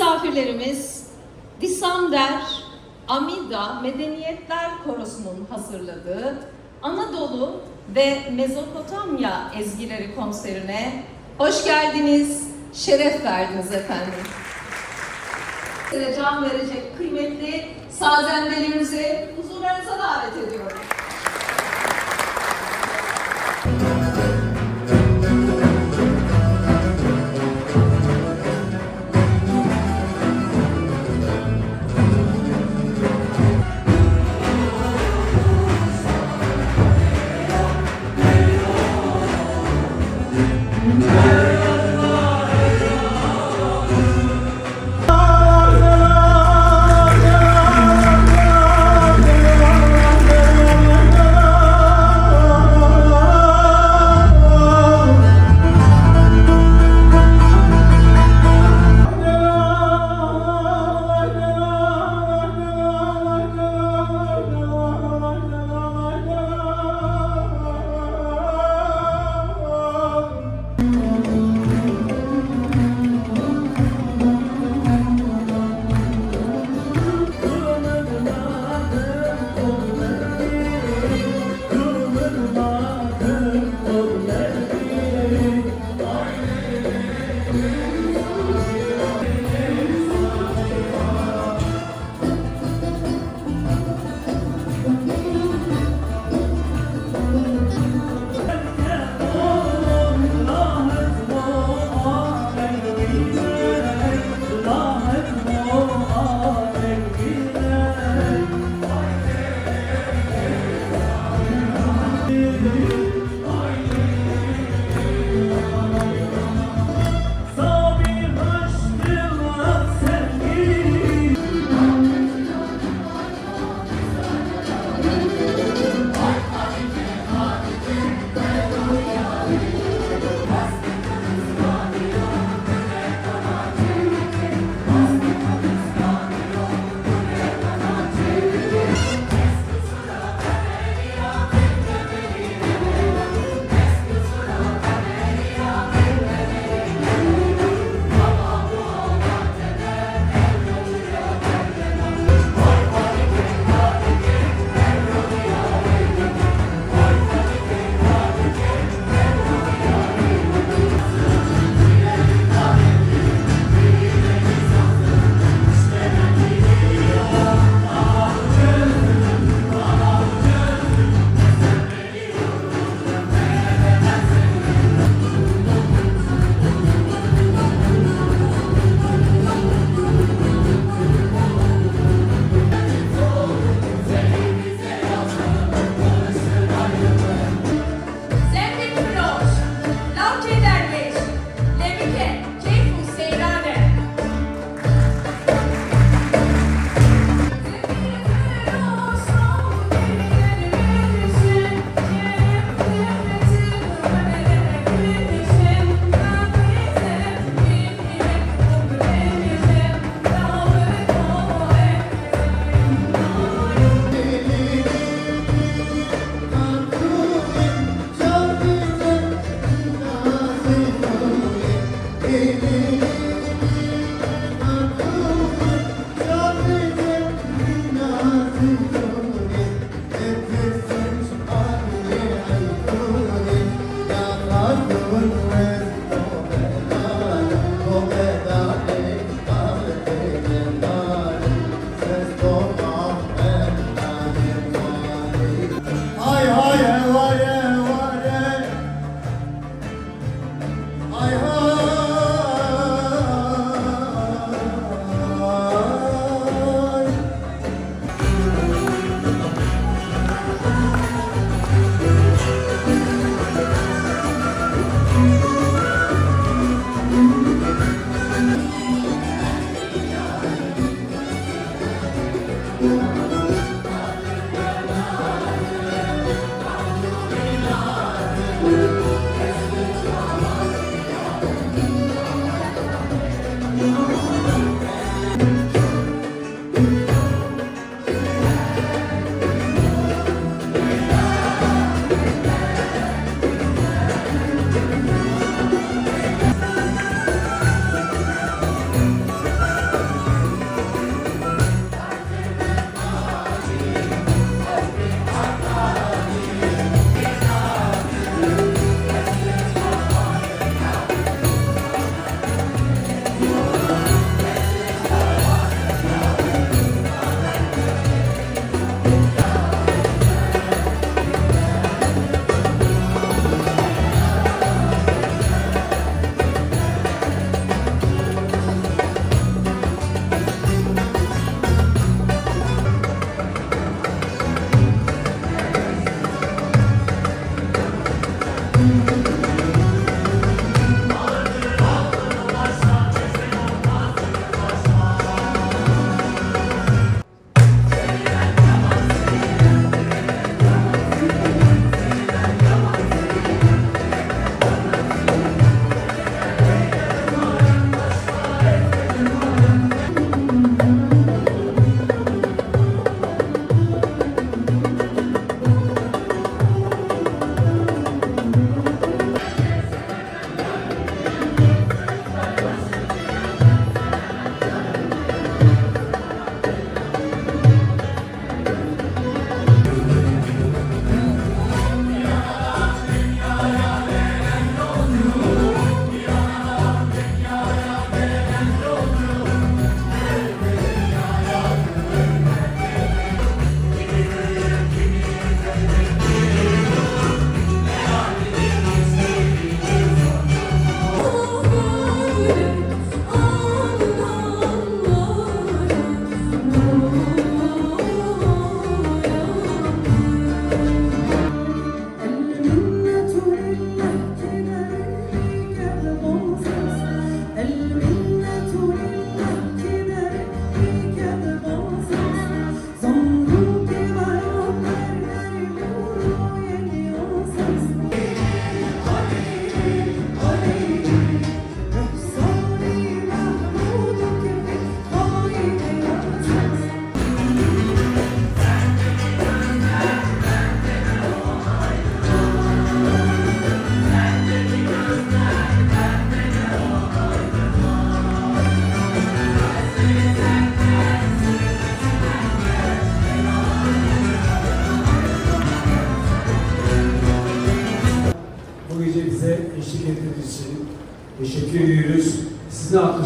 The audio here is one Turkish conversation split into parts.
misafirlerimiz Disamder Amida Medeniyetler Korosu'nun hazırladığı Anadolu ve Mezopotamya ezgileri konserine hoş geldiniz, şeref verdiniz efendim. Size can verecek kıymetli sazendelerimizi huzurlarınıza davet ediyorum.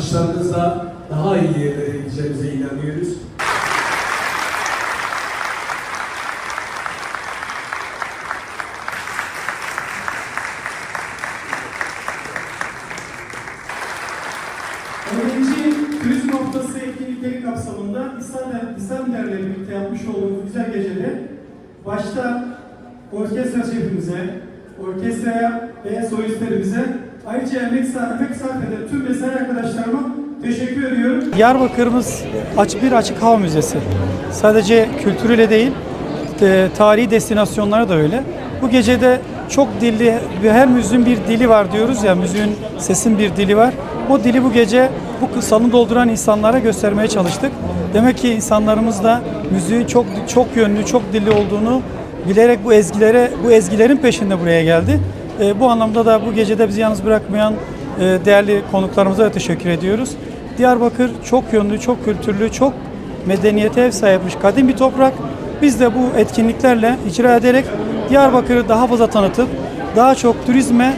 alkışlarınızla daha iyi yerlere gideceğimize inanıyoruz. Turizm Haftası etkinlikleri kapsamında İslamlerle birlikte yapmış olduğumuz güzel gecede başta orkestra şefimize, orkestraya ve solistlerimize ayrıca emek sarf eden tüm mesai arkadaşlarıma teşekkür ediyorum. Diyarbakır'ımız bir açık hava müzesi. Sadece kültürüyle değil, tarihi destinasyonları da öyle. Bu gecede çok dilli ve her müziğin bir dili var diyoruz ya, müziğin, sesin bir dili var. O dili bu gece bu salonu dolduran insanlara göstermeye çalıştık. Demek ki insanlarımız da müziğin çok yönlü, çok dilli olduğunu bilerek bu ezgilerin peşinde buraya geldi. Bu anlamda da bu gecede bizi yalnız bırakmayan değerli konuklarımıza da teşekkür ediyoruz. Diyarbakır çok yönlü, çok kültürlü, çok medeniyete ev sahipmiş, kadim bir toprak. Biz de bu etkinliklerle icra ederek Diyarbakır'ı daha fazla tanıtıp daha çok turizme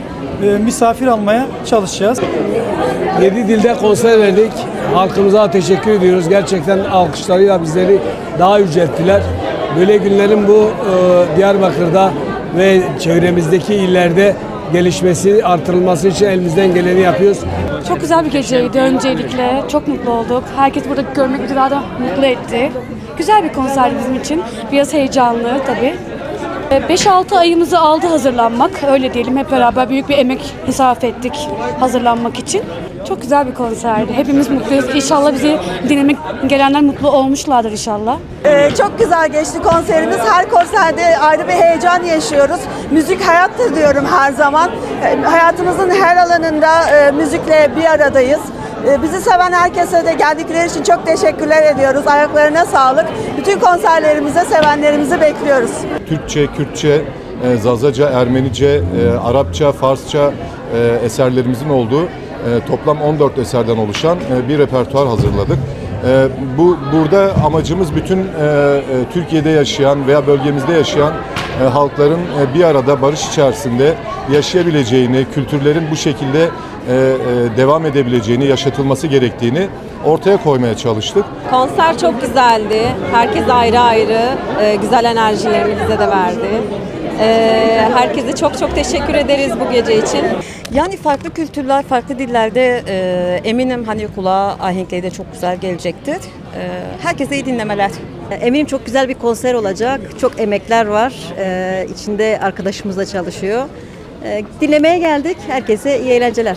misafir almaya çalışacağız. 7 dilde konser verdik. Halkımıza teşekkür ediyoruz. Gerçekten alkışlarıyla bizleri daha yücelttiler. Böyle günlerin bu Diyarbakır'da ve çevremizdeki illerde gelişmesi, artırılması için elimizden geleni yapıyoruz. Çok güzel bir geceydi öncelikle. Çok mutlu olduk. Herkes burada görmek bizi daha da mutlu etti. Güzel bir konserdi bizim için. Biraz heyecanlı tabii. 5-6 ayımızı aldı hazırlanmak. Öyle diyelim, hep beraber büyük bir emek sarf ettik hazırlanmak için. Çok güzel bir konserdi. Hepimiz mutluyuz. İnşallah bizi dinlemek gelenler mutlu olmuşlardır inşallah. Çok güzel geçti konserimiz. Her konserde ayrı bir heyecan yaşıyoruz. Müzik hayattır diyorum her zaman. Hayatımızın her alanında müzikle bir aradayız. Bizi seven herkese de geldikleri için çok teşekkürler ediyoruz. Ayaklarına sağlık. Bütün konserlerimize sevenlerimizi bekliyoruz. Türkçe, Kürtçe, Zazaca, Ermenice, Arapça, Farsça eserlerimizin olduğu toplam 14 eserden oluşan bir repertuar hazırladık. Burada amacımız bütün Türkiye'de yaşayan veya bölgemizde yaşayan halkların bir arada barış içerisinde yaşayabileceğini, kültürlerin bu şekilde devam edebileceğini, yaşatılması gerektiğini ortaya koymaya çalıştık. Konser çok güzeldi. Herkes ayrı ayrı güzel enerjilerini bize de verdi. Herkese çok teşekkür ederiz bu gece için. Yani farklı kültürler, farklı dillerde eminim hani kulağa ahenkleri de çok güzel gelecektir. Herkese iyi dinlemeler. Eminim çok güzel bir konser olacak. Çok emekler var. İçinde arkadaşımız da çalışıyor. Dinlemeye geldik. Herkese iyi eğlenceler.